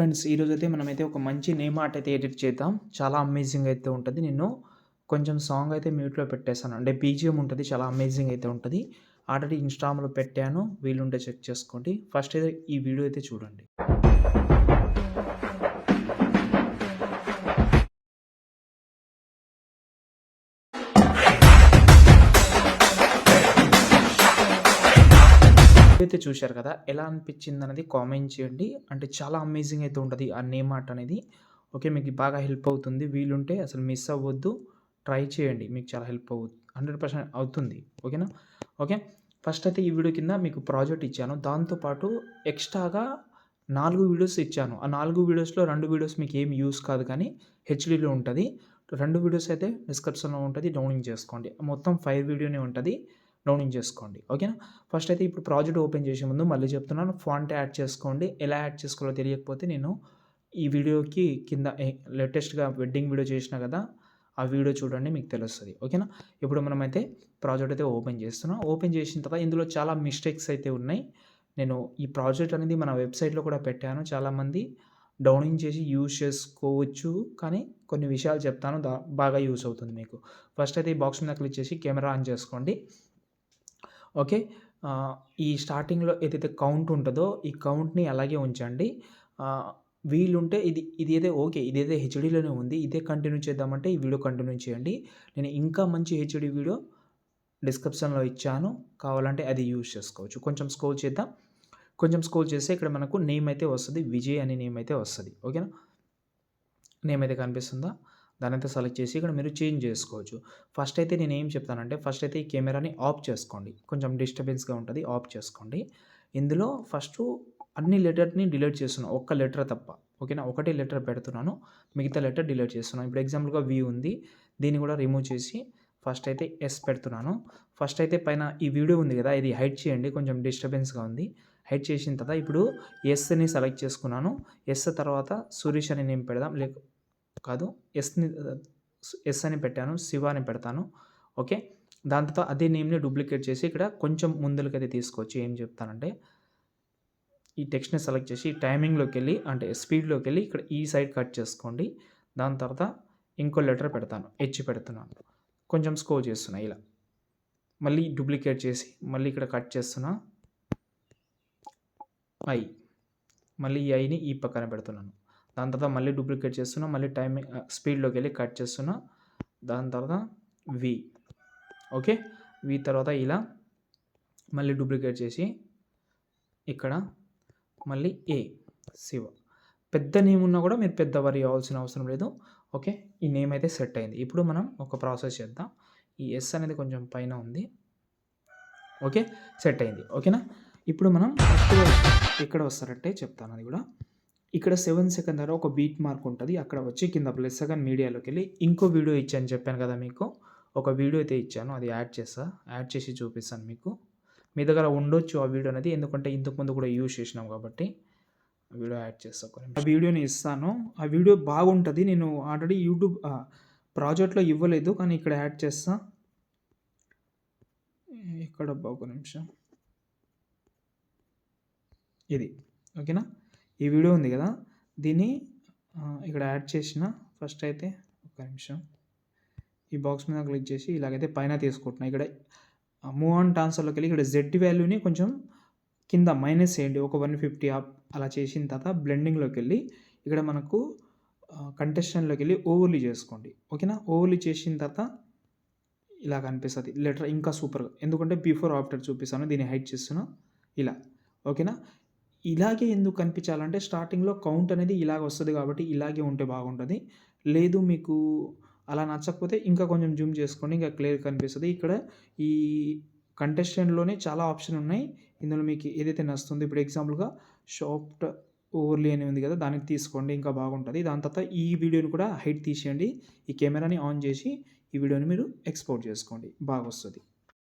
Friends ఈరోజైతే మనమైతే ఒక మంచి నేమ్ ఆర్ట్ అయితే ఎడిట్ చేద్దాం. చాలా అమేజింగ్ అయితే ఉంటది. నేను కొంచెం సాంగ్ అయితే మ్యూట్‌లో పెట్టేసాను. అంటే బీజీఎం ఉంటది. చాలా అమేజింగ్ అయితే ఉంటది. ఆల్రెడీ ఇన్‌స్టాగ్రామ్‌లో పెట్టాను. వీలుంటే చెక్ చేసుకోండి. ఫస్ట్ అయితే ఈ వీడియో అయితే చూడండి. అయితే చూశారు కదా! ఎలా అనిపించిందనేది కామెంట్ చేయండి. అంటే చాలా అమేజింగ్ అయితే ఉంటది ఆ నేమ్ ఆర్ట్ అనేది. ఓకే. మీకు బాగా హెల్ప్ అవుతుంది. వీలుంటే అసలు మిస్ అవ్వద్దు. ట్రై చేయండి. మీకు చాలా హెల్ప్ 100% అవుతుంది. ఓకేనా? ఓకే. ఫస్ట్ అయితే ఈ వీడియో కింద మీకు ప్రాజెక్ట్ ఇచ్చాను. దాంతో పాటు ఎక్స్‌ట్రాగా 4 వీడియోస్ ఇచ్చాను. ఆ 4 వీడియోస్‌లో 2 వీడియోస్ మీకు ఏమి యూజ్ కాదు కానీ హెచ్‌డీలో ఉంటది. 2 వీడియోస్ అయితే డిస్క్రిప్షన్‌లో ఉంటది. డౌన్లోడ్ చేసుకోండి. మొత్తం 5 వీడియోనే ఉంటది. డౌన్లోడ్ చేసుకోండి. ఓకేనా? ఫస్ట్ అయితే ఇప్పుడు ప్రాజెక్ట్ ఓపెన్ చేసే ముందు మళ్ళీ చెప్తున్నాను. ఫాంట్ యాడ్ చేసుకోండి. ఎలా యాడ్ చేసుకోవాలో తెలియకపోతే నేను ఈ వీడియోకి కింద లేటెస్ట్‌గా వెడ్డింగ్ వీడియో చేసినా కదా! ఆ వీడియో చూడండి మీకు తెలుస్తది. ఓకేనా? ఇప్పుడు మనమైతే ప్రాజెక్ట్ అయితే ఓపెన్ చేస్తున్నాం. ఓపెన్ చేసిన తర్వాత ఇందులో చాలా మిస్టేక్స్ అయితే ఉన్నాయి. నేను ఈ ప్రాజెక్ట్ అనేది మన వెబ్‌సైట్‌లో కూడా పెట్టాను. చాలామంది డౌన్లోడ్ చేసి యూజ్ చేసుకోవచ్చు. కానీ కొన్ని విషయాలు చెప్తాను. బాగా యూజ్ అవుతుంది మీకు. ఫస్ట్ అయితే ఈ బాక్స్ మీద క్లిక్ చేసి కెమెరా ఆన్ చేసుకోండి. ఓకే. ఈ స్టార్టింగ్‌లో ఏదైతే కౌంట్ ఉంటదో, ఈ కౌంట్‌ని అలాగే ఉంచండి. వీలుంటే ఇదైతే ఓకే. ఇదైతే హెచ్‌డీలోనే ఉంది. ఇదే కంటిన్యూ చేద్దామంటే ఈ వీడియో కంటిన్యూ చేయండి. నేను ఇంకా మంచి హెచ్‌డీ వీడియో డిస్క్రిప్షన్‌లో ఇచ్చాను. కావాలంటే అది యూజ్ చేసుకోవచ్చు. కొంచెం స్క్రోల్ చేద్దాం. కొంచెం స్క్రోల్ చేస్తే ఇక్కడ మనకు నేమ్ అయితే వస్తది. విజయ్ అనే నేమ్ అయితే వస్తది. ఓకేనా? నేమ్ అయితే కనిపిస్తుందా? దాన్నైతే సెలెక్ట్ చేసి ఇక్కడ మీరు చేంజ్ చేసుకోవచ్చు. ఫస్ట్ అయితే నేనేం చెప్తానంటే ఫస్ట్ అయితే ఈ కెమెరాని ఆఫ్ చేసుకోండి. కొంచెం డిస్టర్బెన్స్‌గా ఉంటది. ఆఫ్ చేసుకోండి. ఇందులో ఫస్టు అన్ని లెటర్‌ని డిలీట్ చేస్తున్నా. ఒక్క లెటర్ తప్ప. ఓకేనా? ఒకటే లెటర్ పెడుతున్నాను. మిగతా లెటర్ డిలీట్ చేస్తున్నాను. ఇప్పుడు ఎగ్జాంపుల్‌గా వి ఉంది. దీన్ని కూడా రిమూవ్ చేసి ఫస్ట్ అయితే ఎస్ పెడుతున్నాను. ఫస్ట్ అయితే పైన ఈ వీడియో ఉంది కదా! ఇది హైడ్ చేయండి. కొంచెం డిస్టర్బెన్స్‌గా ఉంది. హైడ్ చేసిన తర్వాత ఇప్పుడు ఎస్‌ని సెలెక్ట్ చేసుకున్నాను. ఎస్ తర్వాత సురేష్ అని నేమ్ పెడదాం. కాదు ఎస్ అని పెట్టాను. శివ అని పెడతాను. ఓకే. దాని తర్వాత అదే నేమ్‌ని డూప్లికేట్ చేసి ఇక్కడ కొంచెం ముందలకైతే తీసుకొచ్చి ఏం చెప్తానంటే, ఈ టెక్స్ట్‌ని సెలెక్ట్ చేసి టైమింగ్‌లోకెళ్ళి అంటే స్పీడ్‌లోకెళ్ళి ఇక్కడ ఈ సైడ్ కట్ చేసుకోండి. దాని తర్వాత ఇంకో లెటర్ పెడతాను. హెచ్ పెడుతున్నాను. కొంచెం స్క్రోల్ చేస్తున్నా ఇలా. మళ్ళీ డూప్లికేట్ చేసి మళ్ళీ ఇక్కడ కట్ చేస్తున్నా. ఐ. మళ్ళీ ఈ ఐని ఈ పక్కన పెడుతున్నాను. దాని తర్వాత మళ్ళీ డూప్లికేట్ చేస్తున్నా. మళ్ళీ స్పీడ్‌లోకెళ్ళి కట్ చేస్తున్నా. దాని తర్వాత వి. ఓకే. వి తర్వాత ఇలా మళ్ళీ డూప్లికేట్ చేసి ఇక్కడ మళ్ళీ ఏ శివ. పెద్ద నేమ్ ఉన్నా కూడా మీరు పెద్ద వరి అవ్వాల్సిన అవసరం లేదు. ఓకే. ఈ నేమ్ అయితే సెట్ అయింది. ఇప్పుడు మనం ఒక ప్రాసెస్ చేద్దాం. ఈ ఎస్ అనేది కొంచెం పైన ఉంది. ఓకే. సెట్ అయింది. ఓకేనా? ఇప్పుడు మనం కరెక్ట్‌గా ఎక్కడ వస్తారంటే చెప్తాను అది కూడా. ఇక్కడ 7 సెకండ్ దగ్గర ఒక బీట్ మార్క్ ఉంటది. అక్కడ వచ్చి కింద ప్లస్ సెకండ్ మీడియాలోకెళ్ళి ఇంకో వీడియో ఇచ్చాను చెప్పాను కదా మీకు. ఒక వీడియో అయితే ఇచ్చాను. అది యాడ్ చేస్తా. యాడ్ చేసి చూపిస్తాను మీకు. మీ దగ్గర ఉండొచ్చు ఆ వీడియో అనేది. ఎందుకంటే ఇంతకుముందు కూడా యూజ్ చేసినాం కాబట్టి. ఆ వీడియో యాడ్ చేస్తా. ఆ వీడియోని ఇస్తాను. ఆ వీడియో బాగుంటది. నేను ఆల్రెడీ ప్రాజెక్ట్‌లో ఇవ్వలేదు. కానీ ఇక్కడ యాడ్ చేస్తా. ఎక్కడబ్బా ఒక నిమిషం. ఇది. ఓకేనా? ఈ వీడియో ఉంది కదా! దీన్ని ఇక్కడ యాడ్ చేసిన ఫస్ట్ అయితే ఒక్క నిమిషం. ఈ బాక్స్ మీద క్లిక్ చేసి ఇలాగైతే పైన తీసుకుంటున్నా. ఇక్కడ మూవ్ ఆన్ ట్రాన్స్‌ఫర్‌లోకెళ్ళి ఇక్కడ జెడ్ వాల్యూని కొంచెం కింద మైనస్ చేయండి. ఒక 150 అలా చేసిన తర్వాత బ్లెండింగ్‌లోకెళ్ళి ఇక్కడ మనకు కంటెస్టెంట్‌లోకెళ్ళి ఓవర్లీ చేసుకోండి. ఓకేనా? ఓవర్లీ చేసిన తర్వాత ఇలా కనిపిస్తది. లెటర్ ఇంకా సూపర్‌గా. ఎందుకంటే బిఫోర్, ఆఫ్టర్ చూపిస్తాను. దీన్ని హైడ్ చేస్తున్నా. ఇలా. ఓకేనా? ఇలాగే ఎందుకు కనిపించాలంటే స్టార్టింగ్‌లో కౌంట్ అనేది ఇలాగ వస్తది కాబట్టి ఇలాగే ఉంటే బాగుంటది. లేదు మీకు అలా నచ్చకపోతే ఇంకా కొంచెం జూమ్ చేసుకోండి. ఇంకా క్లియర్‌గా కనిపిస్తది. ఇక్కడ ఈ కంటెస్టెంట్‌లోనే చాలా ఆప్షన్ ఉన్నాయి. ఇందులో మీకు ఏదైతే నచ్చుతుందో ఇప్పుడు ఎగ్జాంపుల్‌గా షార్ట్ ఓవర్లీ అని ఉంది కదా! దానికి తీసుకోండి ఇంకా బాగుంటది. దాని తర్వాత ఈ వీడియోని కూడా హైడ్ తీసేయండి. ఈ కెమెరాని ఆన్ చేసి ఈ వీడియోని మీరు ఎక్స్‌పోర్ట్ చేసుకోండి. బాగొస్తది.